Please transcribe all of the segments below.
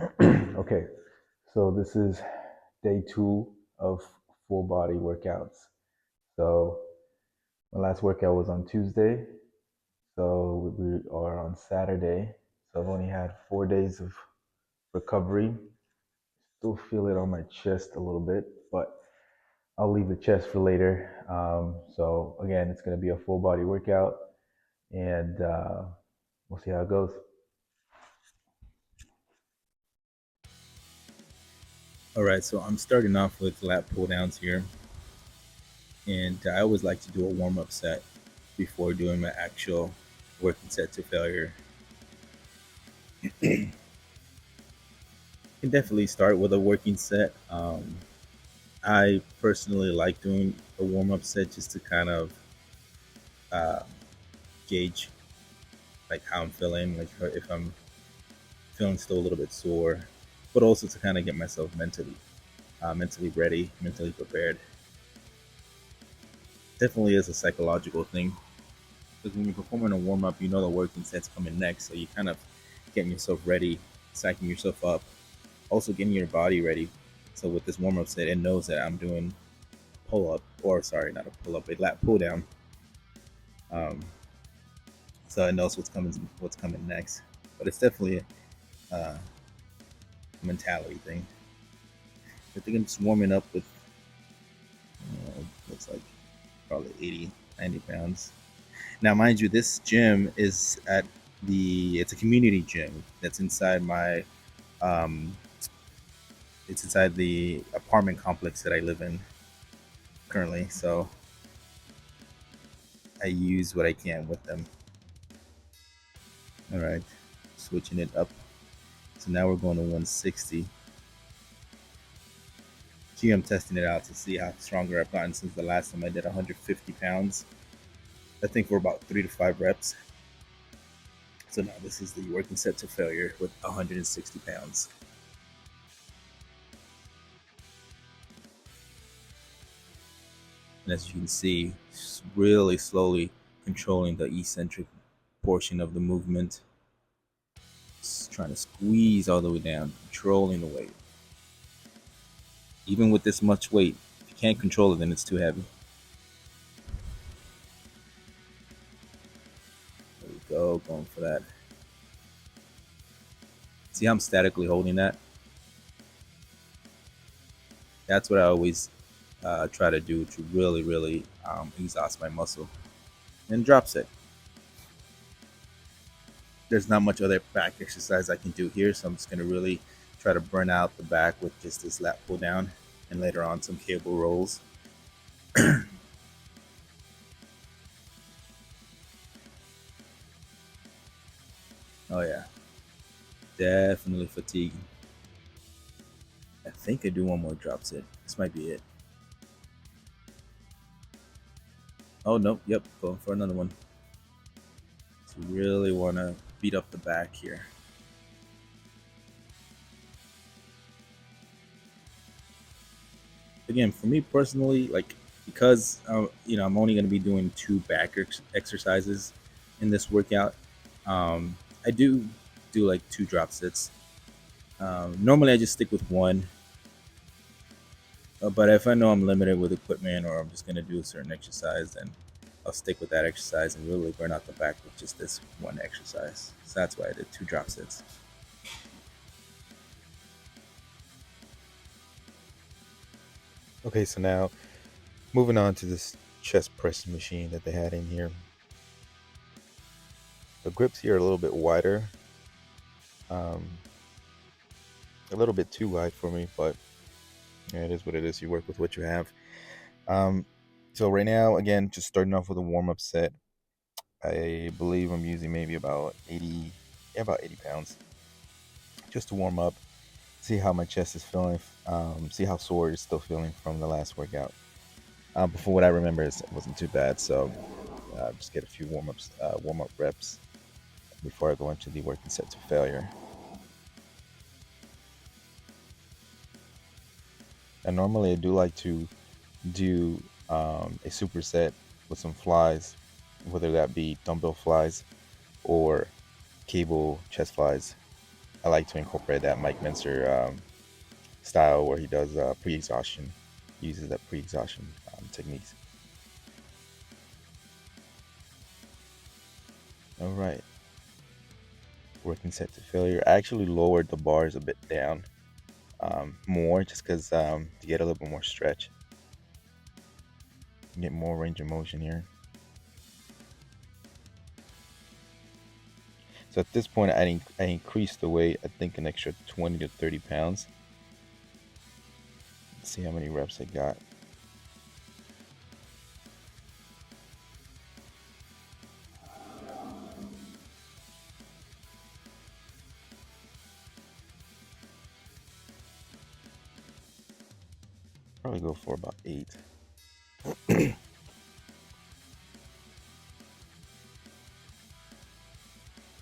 Okay, so this is day two of full body workouts. So my last workout was on Tuesday, so we are on Saturday. So I've only had 4 days of recovery. Still feel it on my chest a little bit, but I'll leave the chest for later. So again, it's going to be a full body workout, and we'll see how it goes. All right, so I'm starting off with lat pull downs here, and I always like to do a warm up set before doing my actual working set to failure. You can definitely start with a working set. I personally like doing a warm up set just to kind of uh, gauge like how I'm feeling, like if I'm feeling still a little bit sore, but also to kind of get myself mentally ready, mentally prepared. Definitely is a psychological thing because when you're performing a warm up, you know the working set's coming next, so you kind of getting yourself ready, psyching yourself up, also getting your body ready. So with this warm up set, it knows that I'm doing pull up, or sorry, not a pull up, a lat pull down. Um, so it knows what's coming next. But it's definitely a mentality thing. I think I'm just warming up with looks like probably 80, 90 pounds. Now, mind you, this gym is at it's a community gym that's inside my um, it's inside the apartment complex that I live in currently. So I use what I can with them. All right, switching it up. So now we're going to 160. Gee, I'm testing it out to see how stronger I've gotten since the last time I did 150 pounds. I think for about 3 to 5 reps. So now this is the working set to failure with 160 pounds. And as you can see, really slowly controlling the eccentric portion of the movement. Just trying to squeeze all the way down, controlling the weight. Even with this much weight, if you can't control it, then it's too heavy. There we go, going for that. See how I'm statically holding that? That's what I always try to do to really, really exhaust my muscle. And drop set. There's not much other back exercise I can do here, so I'm just gonna really try to burn out the back with just this lat pull down, and later on some cable rolls. Oh yeah, definitely fatiguing. I think I do one more drop set. This might be it. Oh nope, yep, going for another one. So really want to beat up the back here. Again, for me personally, like because I'm only going to be doing two back exercises in this workout. I do like two drop sets. Normally, I just stick with one, but if I know I'm limited with equipment or I'm just going to do a certain exercise, then I'll stick with that exercise and really burn out the back with just this one exercise. So that's why I did two drop sets. Okay, so now moving on to this chest press machine that they had in here. The grips here are a little bit wider, um, a little bit too wide for me, but yeah, it is what it is. You work with what you have. Um, so right now, again, just starting off with a warm up set. I believe I'm using maybe about 80, yeah, about 80 pounds, just to warm up, see how my chest is feeling, see how sore it's still feeling from the last workout. But from what I remember, it wasn't too bad. So just get a few warm up reps before I go into the working set to failure. And normally I do like to do a superset with some flies, whether that be dumbbell flies or cable chest flies. I like to incorporate that Mike Mincer style where he does pre-exhaustion, uses that pre-exhaustion techniques. All right, working set to failure. I actually lowered the bars a bit down more just because to get a little bit more stretch, get more range of motion here. So at this point, I increased the weight, I think an extra 20 to 30 pounds. Let's see how many reps I got. Probably go for about 8.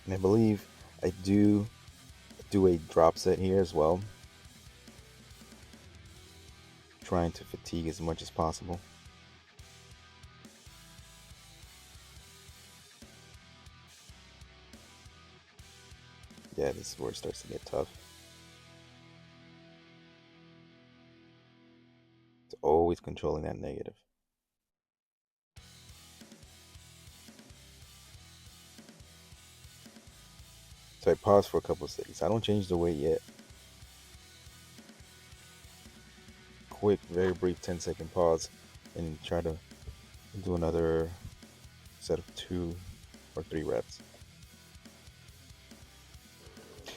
And I believe I do a drop set here as well, trying to fatigue as much as possible. Yeah, this is where it starts to get tough. It's always controlling that negative. So I pause for a couple of seconds. I don't change the weight yet. Quick, very brief 10-second pause and try to do another set of 2 or 3 reps.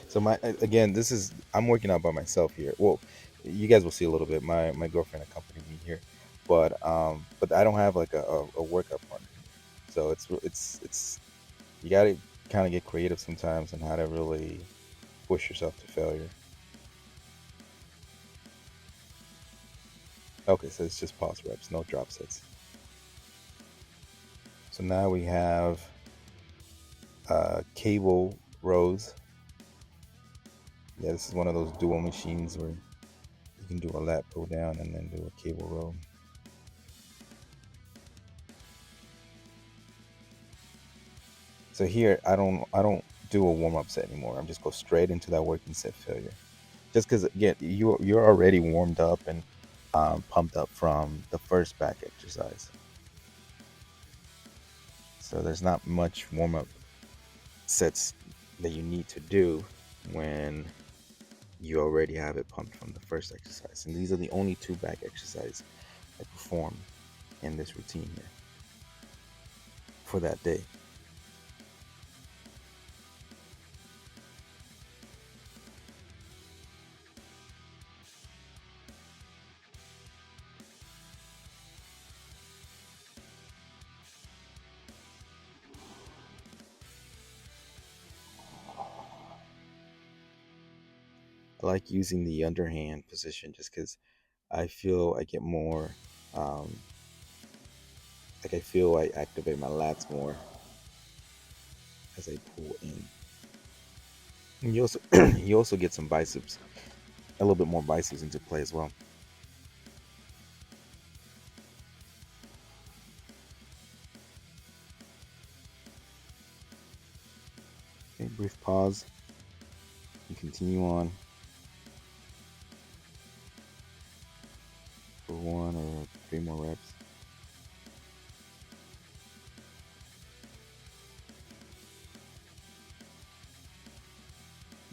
So again, this is I'm working out by myself here. Well, you guys will see a little bit. My girlfriend accompanied me here, but I don't have like a workout partner. So it's you got to kind of get creative sometimes on how to really push yourself to failure. Okay, so it's just pause reps, no drop sets. So now we have cable rows. Yeah, this is one of those dual machines where you can do a lat pull down and then do a cable row. So here I don't do a warm up set anymore. I'm just go straight into that working set failure. Just because again you're already warmed up and pumped up from the first back exercise. So there's not much warm up sets that you need to do when you already have it pumped from the first exercise. And these are the only 2 back exercises I perform in this routine here for that day. I like using the underhand position just because I feel I get more, um, like I feel I activate my lats more as I pull in. And you also you also get some biceps, a little bit more biceps into play as well. Okay, brief pause. You continue on for 1 or 3 more reps.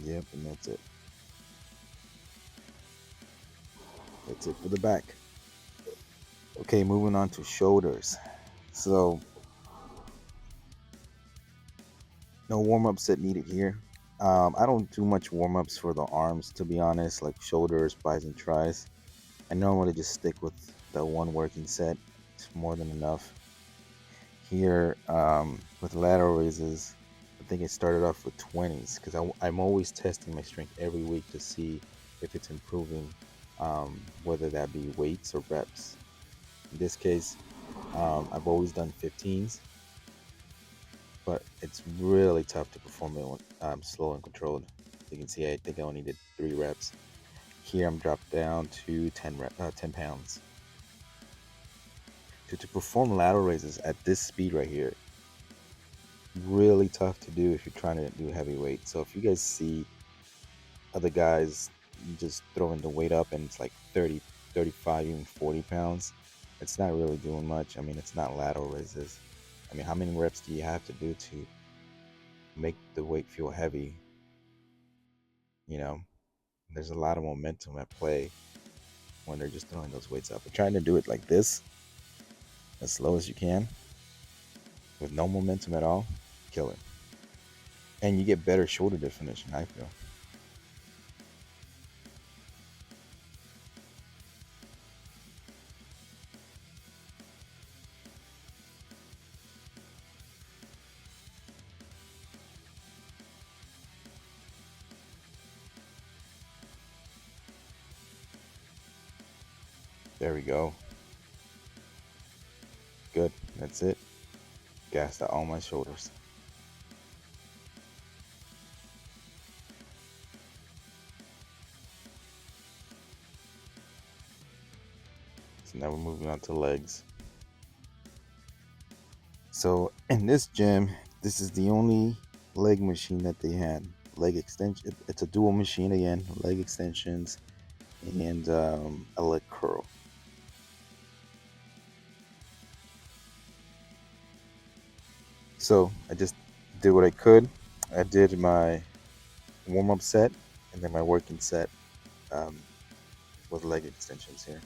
Yep, and that's it. That's it for the back. Okay, moving on to shoulders. So no warm up set needed here. I don't do much warm ups for the arms, to be honest, like shoulders, bis, and tris. I normally just stick with the one working set. It's more than enough. Here, with lateral raises, I think I started off with 20s because I'm always testing my strength every week to see if it's improving, whether that be weights or reps. In this case, I've always done 15s, but it's really tough to perform it when slow and controlled. You can see I think I only did 3 reps. Here I'm dropped down to 10 pounds. To perform lateral raises at this speed right here, really tough to do if you're trying to do heavy weight. So if you guys see other guys just throwing the weight up and it's like 30, 35, even 40 pounds. It's not really doing much. I mean, it's not lateral raises. I mean, how many reps do you have to do to make the weight feel heavy? You know, there's a lot of momentum at play when they're just throwing those weights up. But trying to do it like this, as slow as you can, with no momentum at all, kill it. And you get better shoulder definition, I feel. There we go. Good. That's it. Gassed out all my shoulders. So now we're moving on to legs. So in this gym, this is the only leg machine that they had. Leg extension. It's a dual machine again. Leg extensions and a leg curl. So I just did what I could. I did my warm up set and then my working set um, with leg extensions here.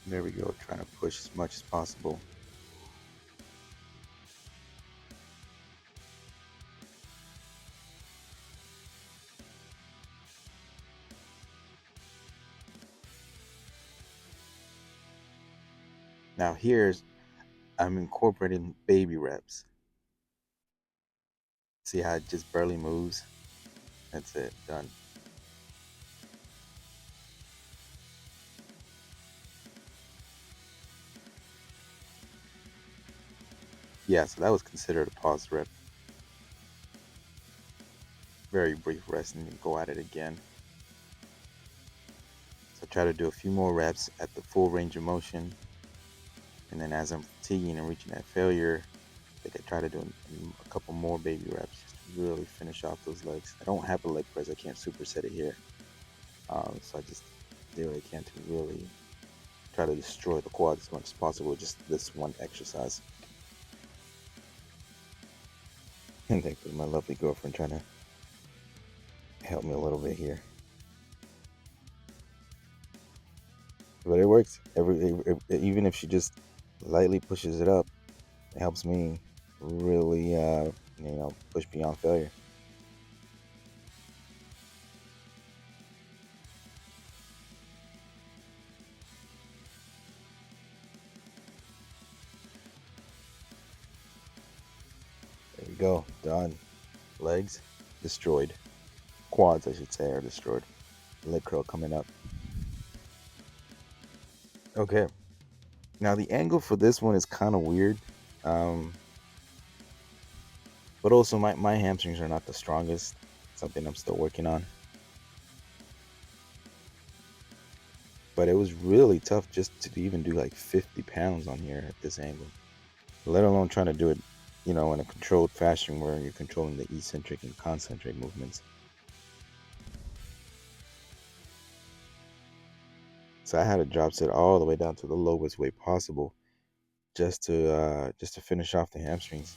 There we go. Trying to push as much as possible. Now here's I'm incorporating baby reps. See how it just barely moves? That's it, done. Yeah, so that was considered a pause rep. Very brief rest and then go at it again. So try to do a few more reps at the full range of motion. And then as I'm fatiguing and reaching that failure, I think I try to do a couple more baby reps just to really finish off those legs. I don't have a leg press. I can't superset it here. So I just do what I can to really try to destroy the quad as much as possible with just this one exercise. And thankfully my lovely girlfriend trying to help me a little bit here. But it works. Even if she just lightly pushes it up, it helps me really, push beyond failure. There we go. Done. Legs destroyed. Quads, I should say, are destroyed. Leg curl coming up. Okay. Now the angle for this one is kind of weird. Um, but also my hamstrings are not the strongest. Something I'm still working on. But it was really tough just to even do like 50 pounds on here at this angle. Let alone trying to do it, in a controlled fashion where you're controlling the eccentric and concentric movements. So I had to drop set all the way down to the lowest weight possible just to finish off the hamstrings.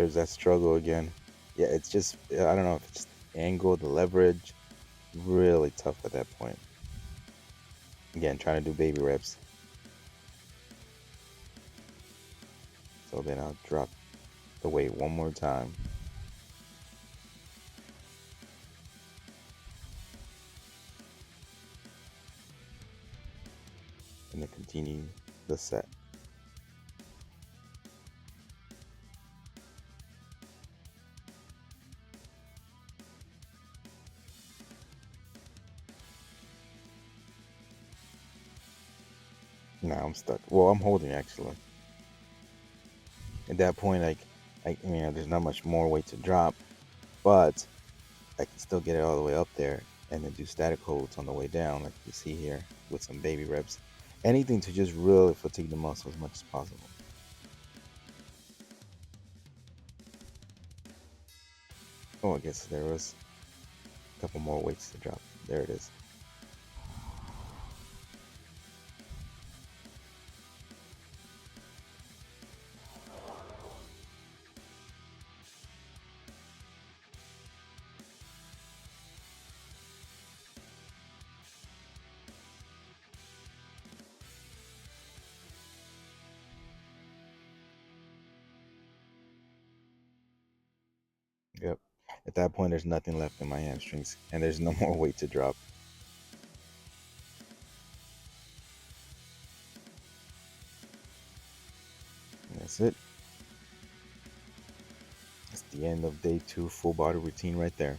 There's that struggle again. Yeah, it's just I don't know if it's the angle, the leverage, really tough at that point. Again, trying to do baby reps. So then I'll drop the weight one more time. and then continue the set. Now I'm stuck. Well, I'm holding actually. At that point, like, there's not much more weight to drop, but I can still get it all the way up there and then do static holds on the way down, like you see here with some baby reps. Anything to just really fatigue the muscle as much as possible. Oh, I guess there was a couple more weights to drop. There it is. Yep. At that point, there's nothing left in my hamstrings, and there's no more weight to drop. And that's it. That's the end of day 2 full body routine right there.